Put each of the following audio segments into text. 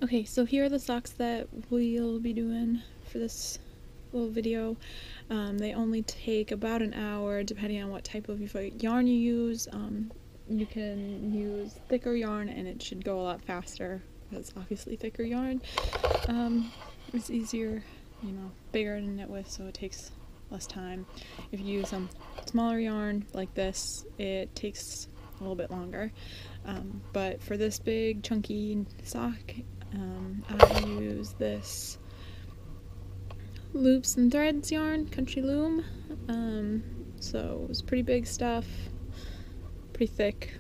Okay, so here are the socks that we'll be doing for this little video. They only take about an hour depending on what type of yarn you use. You can use thicker yarn and it should go a lot faster because obviously thicker yarn is easier, bigger to knit with, so it takes less time. If you use some smaller yarn like this, it takes a little bit longer. But for this big chunky sock, I use this Loops and Threads yarn, Country Loom. So it's pretty big stuff, pretty thick.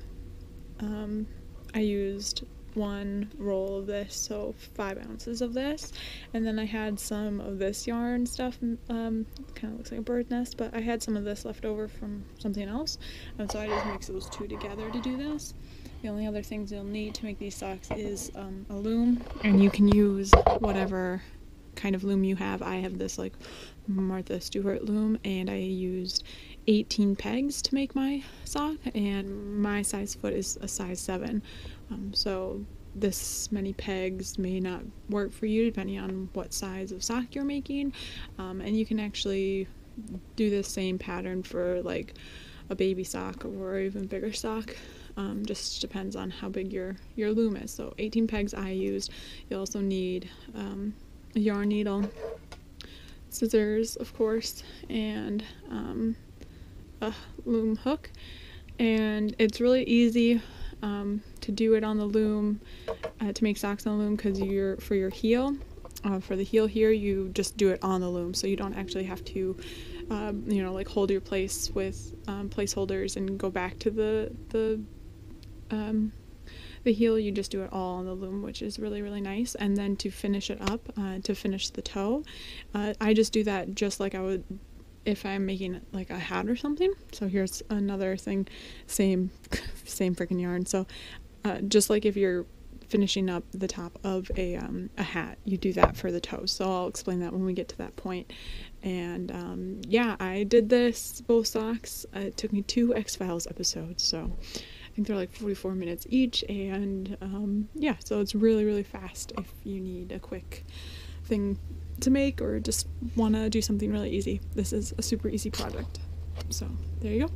I used one roll of this, so 5 ounces of this, and then I had some of this yarn stuff, kind of looks like a bird nest, but I had some of this left over from something else, and so I just mixed those two together to do this. The only other things you'll need to make these socks is a loom, and you can use whatever kind of loom you have. I have this like Martha Stewart loom, and I used 18 pegs to make my sock, and my size foot is a size 7, so this many pegs may not work for you depending on what size of sock you're making, and you can actually do the same pattern for like a baby sock or even bigger sock. Just depends on how big your loom is. So 18 pegs I used. You also need a yarn needle, scissors of course, and a loom hook, and it's really easy to do it on the loom, to make socks on the loom, because for your heel, for the heel here, you just do it on the loom, so you don't actually have to like hold your place with placeholders and go back to the heel. You just do it all on the loom, which is really, really nice. And then to finish it up, to finish the toe, I just do that just like I would if I'm making like a hat or something. So here's another thing, same freaking yarn. So just like if you're finishing up the top of a hat, you do that for the toes. So I'll explain that when we get to that point. And yeah, I did this, both socks. It took me 2 X-Files episodes, so I think they're like 44 minutes each, and yeah, so it's really, really fast if you need a quick thing to make or just want to do something really easy. This is a super easy project. So there you go.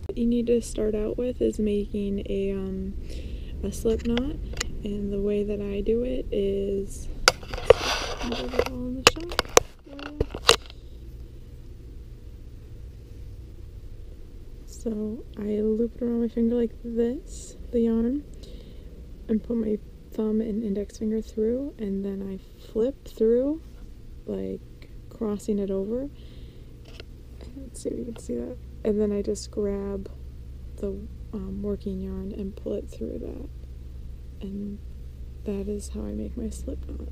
What you need to start out with is making a slip knot, and the way that I do it is so I loop it around my finger like this, the yarn, and put my thumb and index finger through, and then I flip through, like crossing it over. Let's see if you can see that. And then I just grab the working yarn and pull it through that. And that is how I make my slip knot.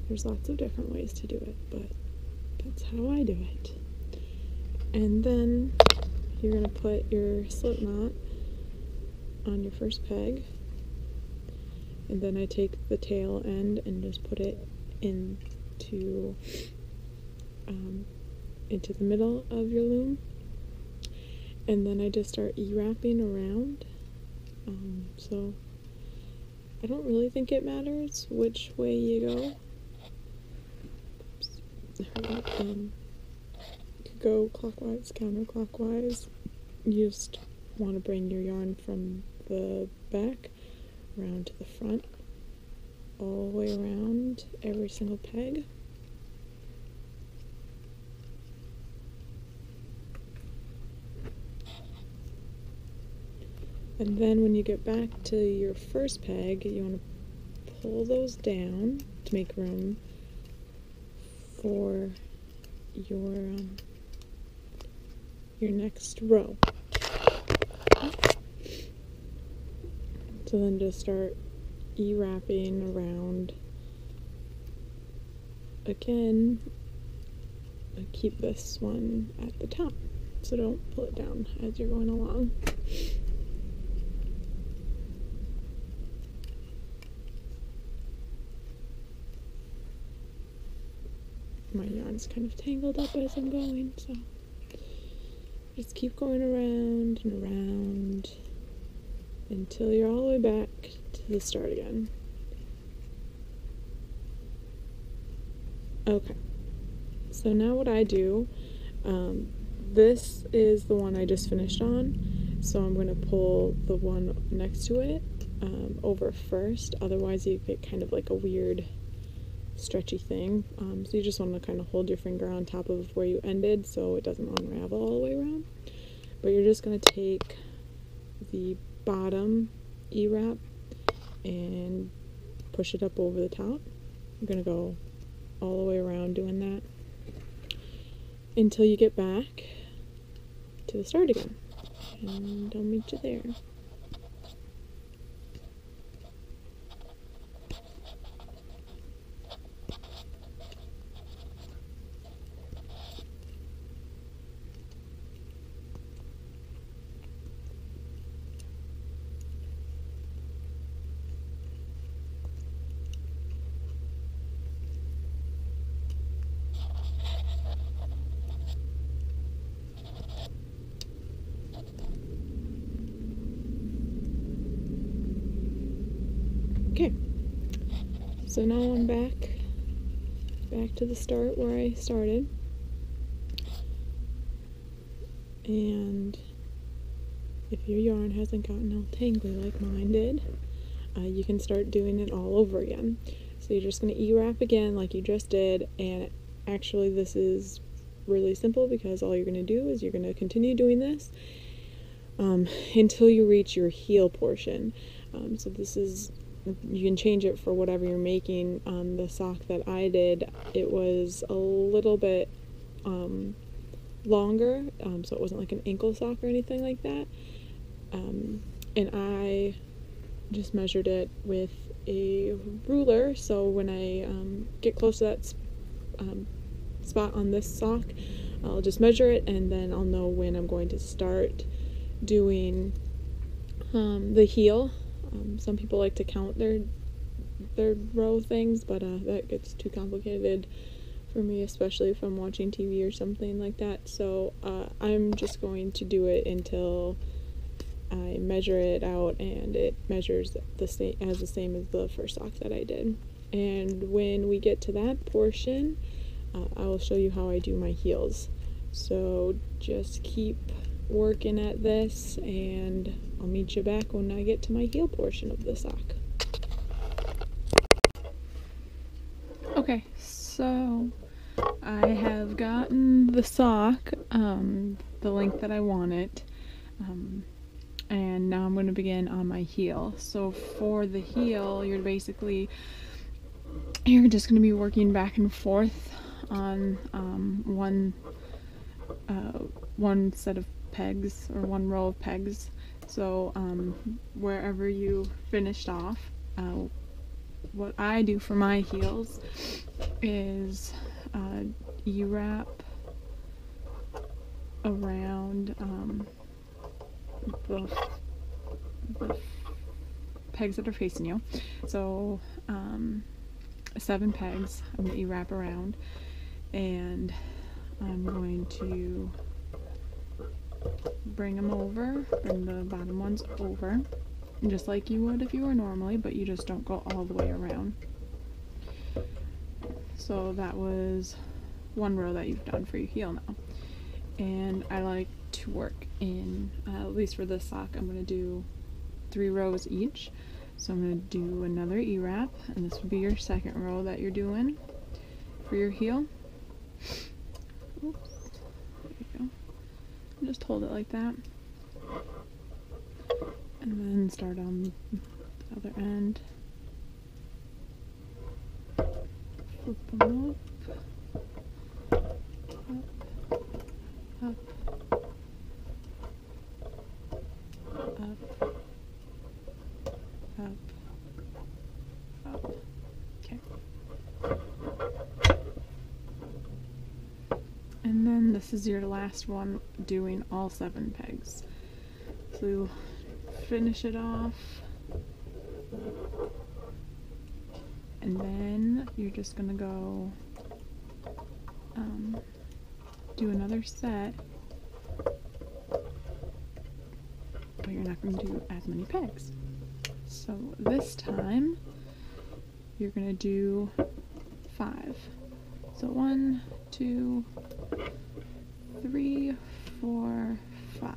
There's lots of different ways to do it, but that's how I do it. And then you're going to put your slip knot on your first peg, and then I take the tail end and just put it into the middle of your loom, and then I just start E-wrapping around. So I don't really think it matters which way you go. You could go clockwise, counterclockwise. You just want to bring your yarn from the back around to the front, all the way around every single peg. And then when you get back to your first peg, you want to pull those down to make room for your next row. So then just start E-wrapping around again. Keep this one at the top, so don't pull it down as you're going along. My yarn's kind of tangled up as I'm going, so just keep going around and around until you're all the way back to the start again. Okay, so now what I do, this is the one I just finished on, so I'm going to pull the one next to it over first, otherwise you get kind of like a weird stretchy thing. So you just want to kind of hold your finger on top of where you ended so it doesn't unravel all the way around. But you're just going to take the bottom E-wrap and push it up over the top. You're going to go all the way around doing that until you get back to the start again. And I'll meet you there. Okay, so now I'm back to the start where I started, and if your yarn hasn't gotten all tangly like mine did, you can start doing it all over again. So you're just going to E-wrap again like you just did, and actually this is really simple because all you're going to do is you're going to continue doing this until you reach your heel portion. So this is, you can change it for whatever you're making. On the sock that I did, it was a little bit longer, so it wasn't like an ankle sock or anything like that. And I just measured it with a ruler, so when I get close to that spot on this sock, I'll just measure it, and then I'll know when I'm going to start doing the heel. Some people like to count their row things, but that gets too complicated for me, especially if I'm watching TV or something like that. So I'm just going to do it until I measure it out and it measures the same as the first sock that I did. And when we get to that portion, I will show you how I do my heels. So just keep working at this, and I'll meet you back when I get to my heel portion of the sock. Okay, so I have gotten the sock the length that I want it, and now I'm going to begin on my heel. So for the heel, you're just going to be working back and forth on one set of pegs, or one row of pegs. So wherever you finished off, what I do for my heels is E-wrap around the pegs that are facing you. So 7 pegs I'm going to E-wrap around, and I'm going to bring the bottom ones over, just like you would if you were normally, but you just don't go all the way around. So that was one row that you've done for your heel now. And I like to work in, at least for this sock, I'm going to do 3 rows each. So I'm going to do another E-wrap, and this would be your second row that you're doing for your heel. Oops. There you go. Just hold it like that, and then start on the other end. Flip them up, up, up, up, up. Okay. And then this is your last one, doing all 7 pegs. So you finish it off, and then you're just gonna go do another set, but you're not gonna do as many pegs. So this time you're gonna do 5. So 1, 2, 3, 4, 5.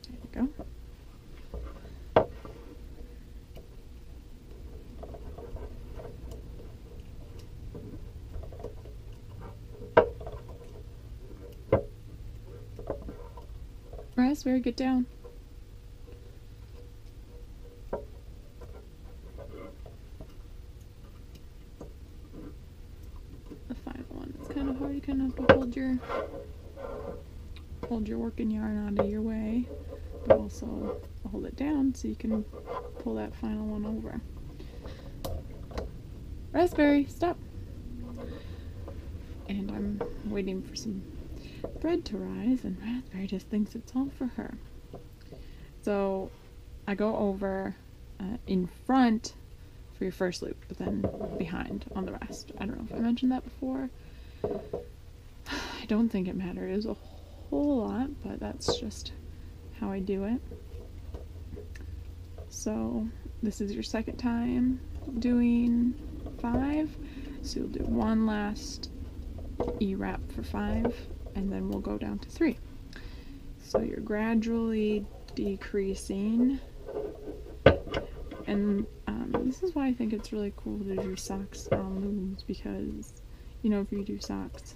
There you go. Raspberry, get down. The final one. It's kind of hard. You kind of have to hold your working yarn out of your way, but also hold it down so you can pull that final one over. Raspberry, stop. And I'm waiting for some bread to rise, and Raspberry just thinks it's all for her. So I go over in front for your first loop, but then behind on the rest. I don't know if I mentioned that before. I don't think it matters a whole lot, but that's just how I do it. So this is your second time doing 5, so you'll do one last E-wrap for 5, and then we'll go down to 3. So you're gradually decreasing, and this is why I think it's really cool to do socks on looms, because, you know, if you do socks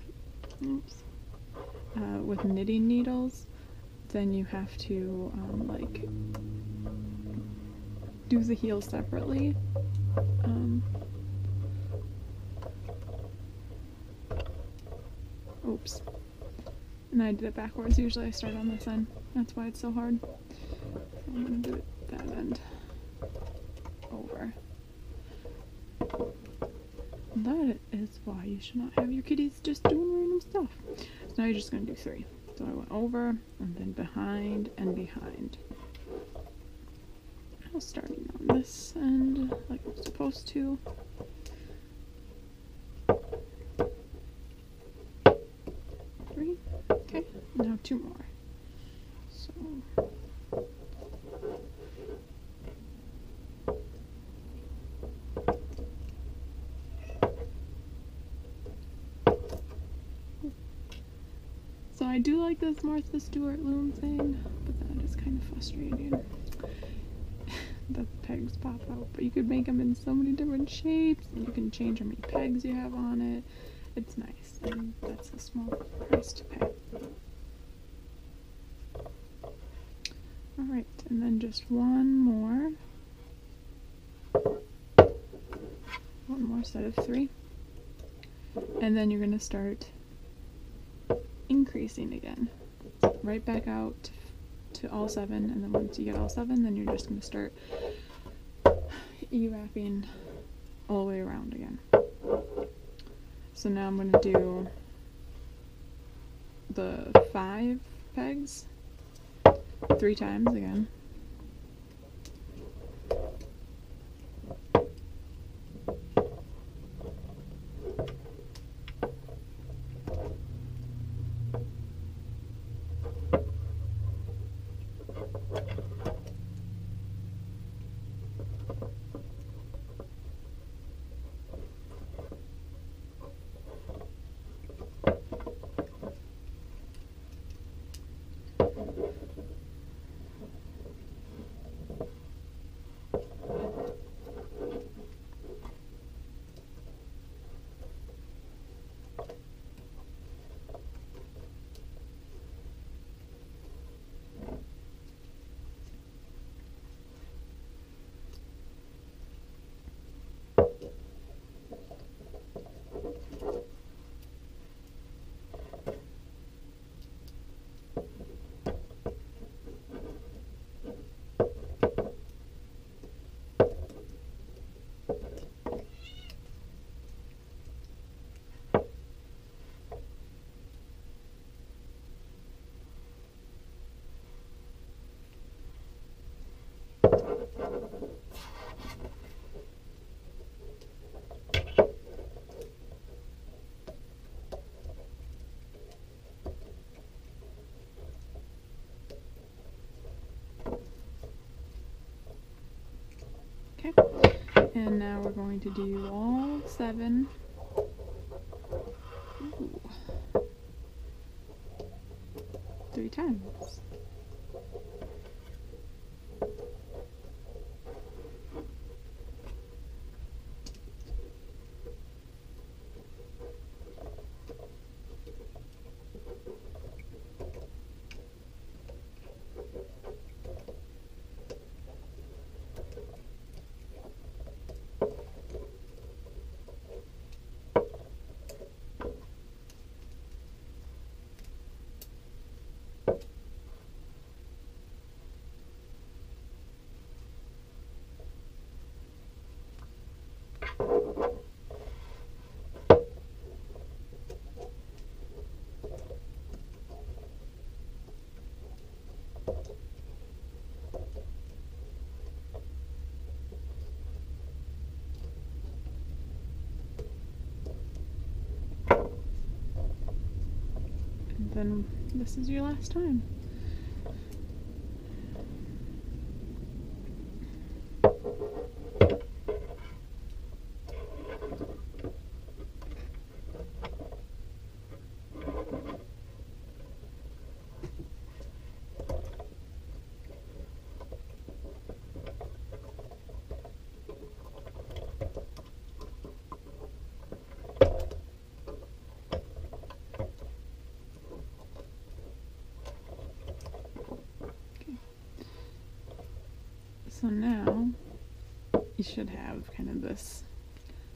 with knitting needles, then you have to like do the heel separately. Oops. And I did it backwards. Usually I start on this end. That's why it's so hard. So I'm going to do it that end over. That is why you should not have your kitties just doing random stuff. So now you're just going to do 3. So I went over, and then behind, and behind. I was starting on this end like I'm supposed to. 3. Okay, now 2 more. So I do like this Martha Stewart loom thing, but that is kind of frustrating. The pegs pop out, but you could make them in so many different shapes, and you can change how many pegs you have on it. It's nice, and that's a small price to pay. Alright, and then just one more set of 3, and then you're going to start increasing again, right back out to all 7, and then once you get all 7, then you're just going to start E-wrapping all the way around again. So now I'm going to do the 5 pegs 3 times again. Okay, And now we're going to do all 7. Ooh. 3 times. And then this is your last time. So now you should have kind of this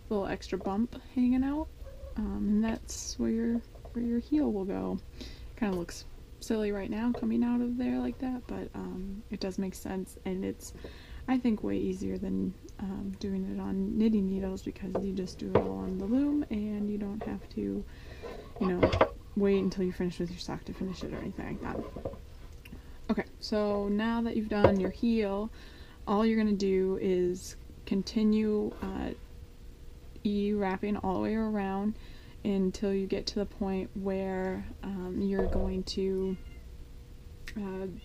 little extra bump hanging out, and that's where your heel will go. Kind of looks silly right now coming out of there like that, but it does make sense, and it's, I think, way easier than doing it on knitting needles, because you just do it all on the loom and you don't have to, you know, wait until you finish with your sock to finish it or anything like that. Okay, so now that you've done your heel, all you're going to do is continue wrapping all the way around until you get to the point where you're going to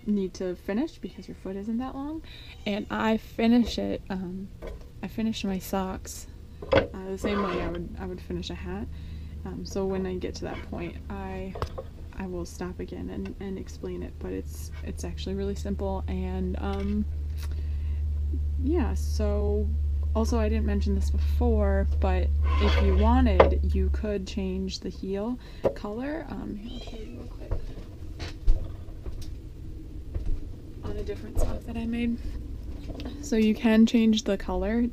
need to finish, because your foot isn't that long. And I finish it, I finish my socks the same way I would finish a hat. So when I get to that point, I will stop again and explain it, but it's actually really simple. And yeah, so also I didn't mention this before, but if you wanted, you could change the heel color. Here, I'll show you real quick. On a different sock that I made. So you can change the color.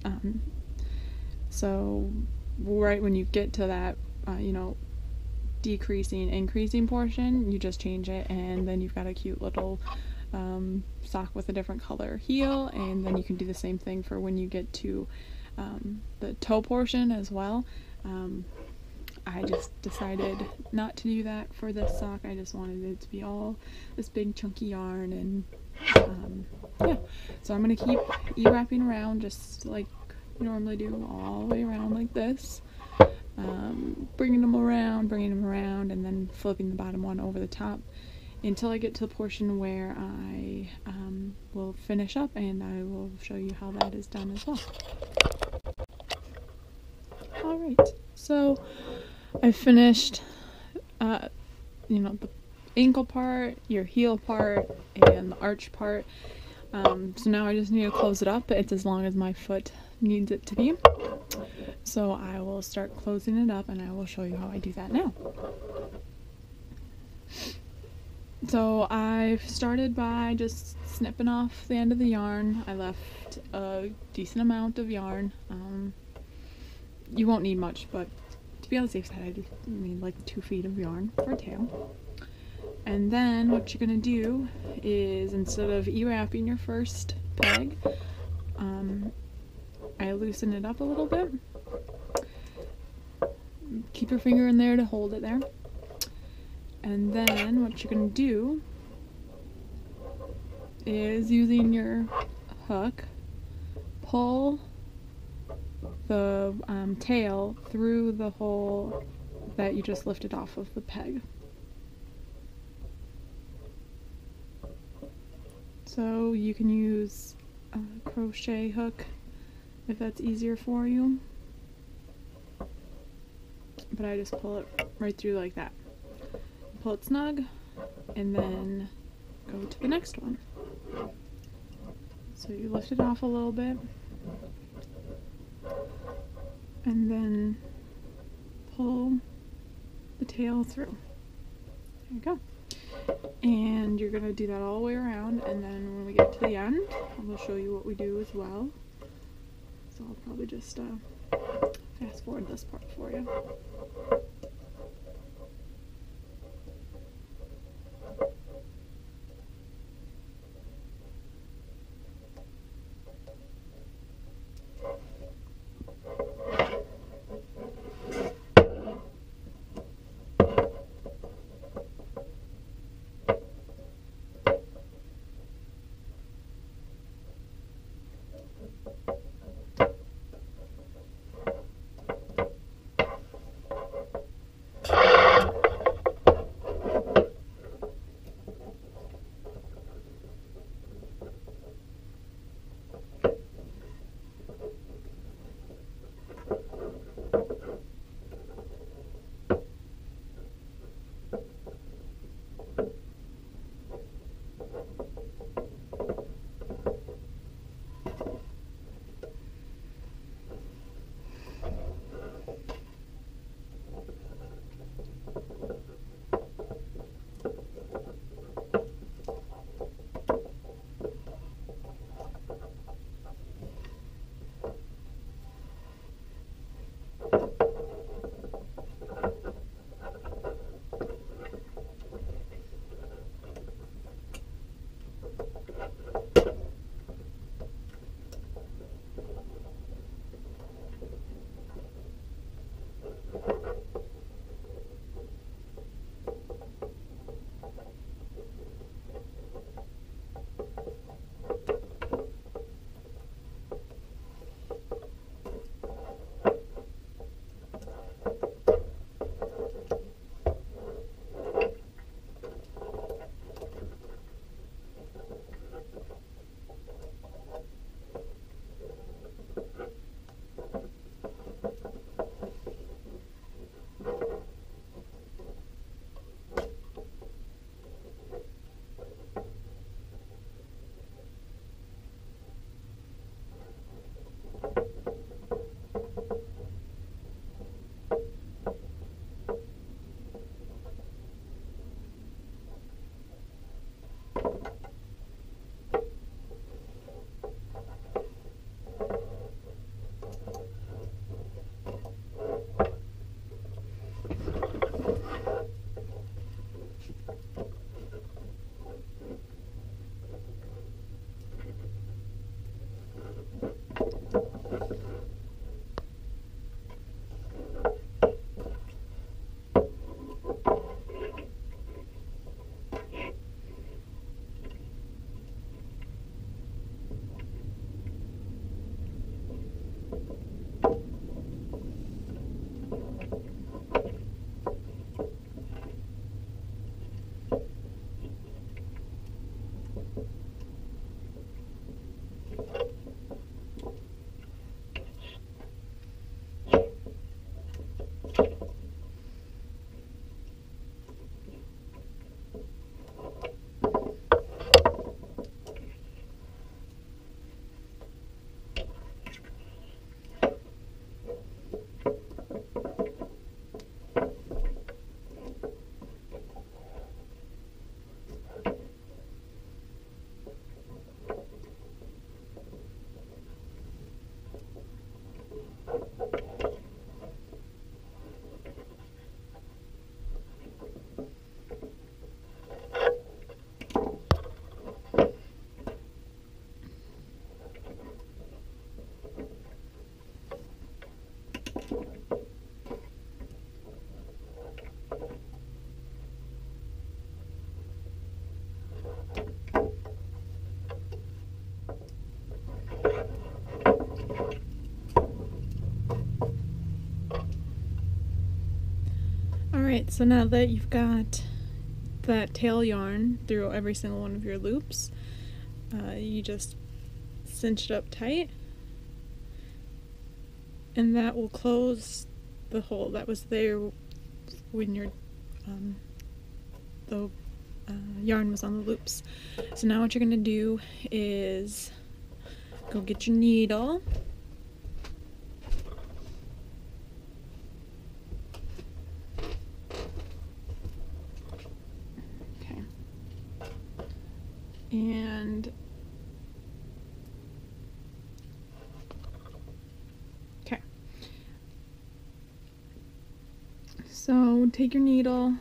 So right when you get to that, you know, decreasing, increasing portion, you just change it, and then you've got a cute little sock with a different color heel. And then you can do the same thing for when you get to the toe portion as well. I just decided not to do that for this sock. I just wanted it to be all this big chunky yarn, and yeah, so I'm gonna keep wrapping around just like you normally do, all the way around like this, bringing them around, and then flipping the bottom one over the top until I get to the portion where I will finish up, and I will show you how that is done as well. Alright, so I finished you know, the ankle part, your heel part, and the arch part. So now I just need to close it up. It's as long as my foot needs it to be. So I will start closing it up, and I will show you how I do that now. So I've started by just snipping off the end of the yarn. I left a decent amount of yarn. You won't need much, but to be on the safe side, I just need like 2 feet of yarn for a tail. And then what you're gonna do is, instead of wrapping your first peg, I loosen it up a little bit. Keep your finger in there to hold it there. And then what you're gonna do is, using your hook, pull the tail through the hole that you just lifted off of the peg. So you can use a crochet hook if that's easier for you. But I just pull it right through like that. Pull it snug, and then go to the next one. So you lift it off a little bit, and then pull the tail through. There you go. And you're going to do that all the way around, and then when we get to the end, we'll show you what we do as well. So I'll probably just fast forward this part for you. Alright, so now that you've got that tail yarn through every single one of your loops, you just cinch it up tight, and that will close the hole that was there when your the yarn was on the loops. So now what you're gonna do is go get your needle. Okay. And okay. So take your needle,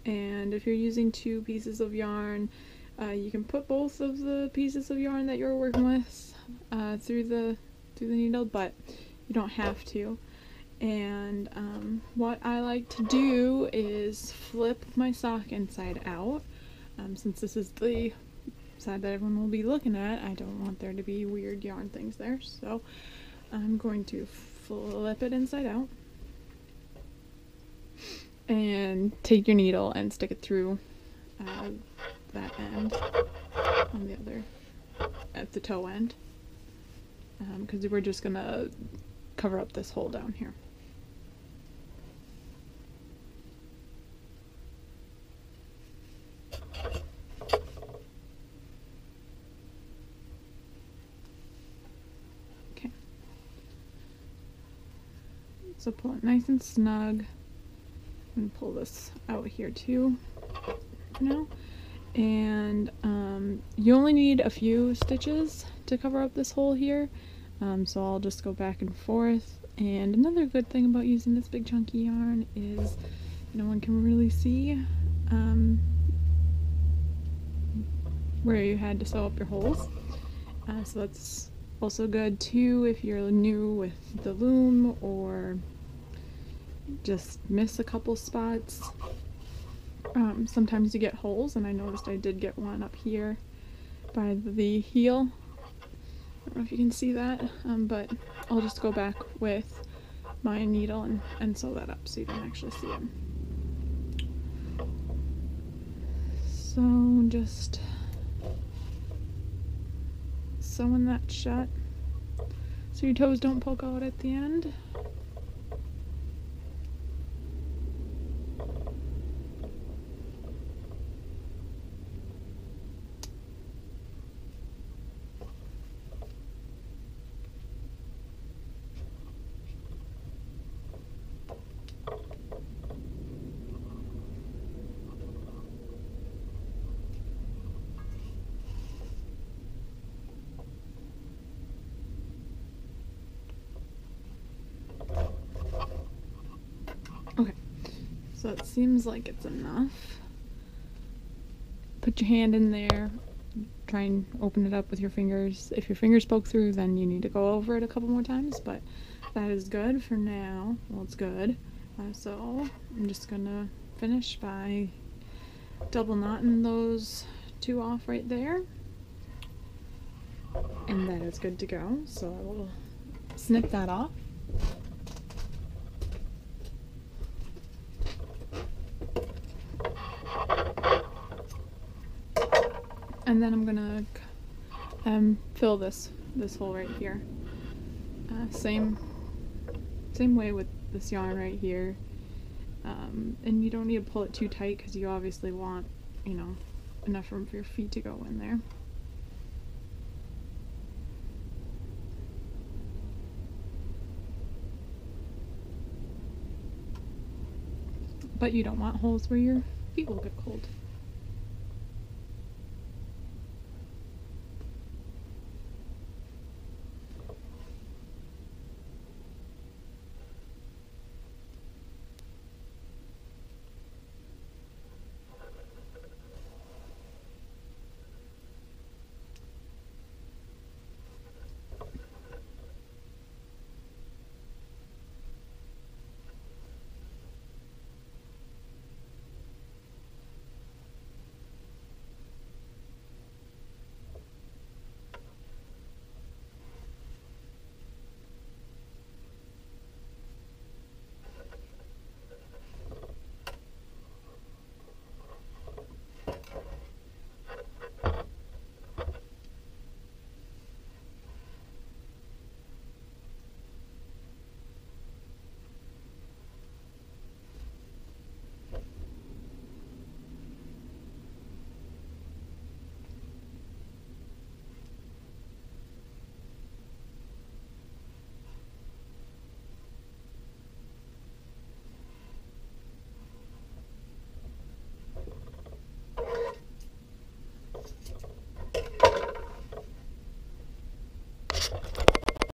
and if you're using 2 pieces of yarn, you can put both of the pieces of yarn that you're working with through the needle, but you don't have to. And what I like to do is flip my sock inside out. Since this is the side that everyone will be looking at, I don't want there to be weird yarn things there, so I'm going to flip it inside out and take your needle and stick it through that end on the other, at the toe end, because we're just gonna cover up this hole down here. Okay. So pull it nice and snug, and pull this out here too for now. And you only need a few stitches to cover up this hole here, so I'll just go back and forth. And another good thing about using this big chunky yarn is no one can really see where you had to sew up your holes, so that's also good too if you're new with the loom or just miss a couple spots. Sometimes you get holes, and I noticed I did get one up here by the heel. I don't know if you can see that, but I'll just go back with my needle and sew that up so you don't actually see it. So just sewing that shut so your toes don't poke out at the end. Okay, so it seems like it's enough. Put your hand in there, try and open it up with your fingers. If your fingers poke through, then you need to go over it a couple more times, but that is good for now. Well, it's good. So I'm just gonna finish by double knotting those 2 off right there. And that is good to go. So I will snip that off. And then I'm gonna fill this hole right here. Same way with this yarn right here. And you don't need to pull it too tight because you obviously want, you know, enough room for your feet to go in there. But you don't want holes where your feet will get cold.